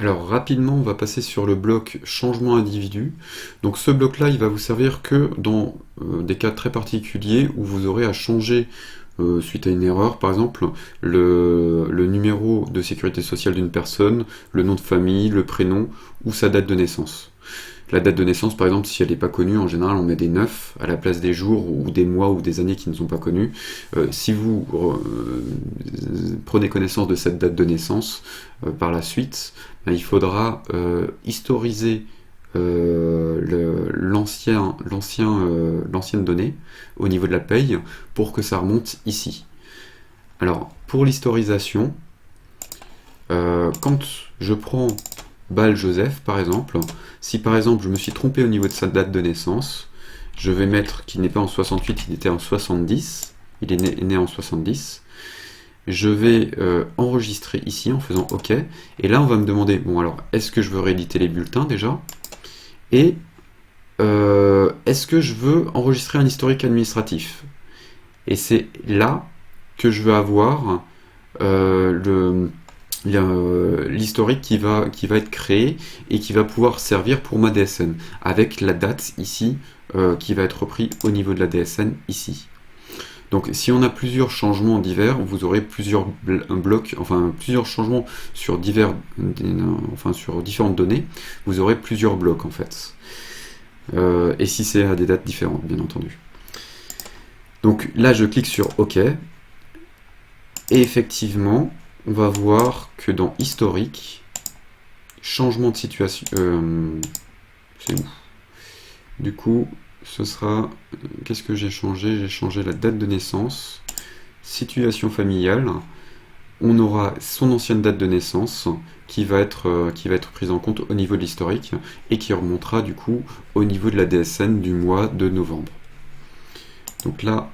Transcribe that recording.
Alors rapidement, on va passer sur le bloc changement individu. Donc ce bloc-là, il va vous servir que dans des cas très particuliers où vous aurez à changer, suite à une erreur, par exemple, le numéro de sécurité sociale d'une personne, le nom de famille, le prénom ou sa date de naissance. La date de naissance, par exemple, si elle n'est pas connue, en général, on met des 9 à la place des jours ou des mois ou des années qui ne sont pas connus. Si vous prenez connaissance de cette date de naissance par la suite, ben, il faudra historiser l'ancienne donnée au niveau de la paye pour que ça remonte ici. Alors, pour l'historisation, quand je prends Bal Joseph, par exemple, si par exemple je me suis trompé au niveau de sa date de naissance, je vais mettre qu'il n'est pas en 68, il était en 70, il est né en 70, je vais enregistrer ici en faisant OK, et là on va me demander, bon alors, est-ce que je veux rééditer les bulletins déjà, et est-ce que je veux enregistrer un historique administratif? Et c'est là que je veux avoir l'historique qui va être créé et qui va pouvoir servir pour ma DSN, avec la date ici qui va être repris au niveau de la DSN ici. Donc si on a plusieurs changements divers, vous aurez plusieurs blocs, enfin plusieurs changements sur sur différentes données, vous aurez plusieurs blocs en fait. Et si c'est à des dates différentes, bien entendu. Donc là je clique sur OK, et effectivement, on va voir que dans historique, changement de situation, c'est où? Du coup, ce sera, qu'est-ce que j'ai changé? J'ai changé la date de naissance, situation familiale, on aura son ancienne date de naissance qui va être prise en compte au niveau de l'historique et qui remontera du coup au niveau de la DSN du mois de novembre. Donc là,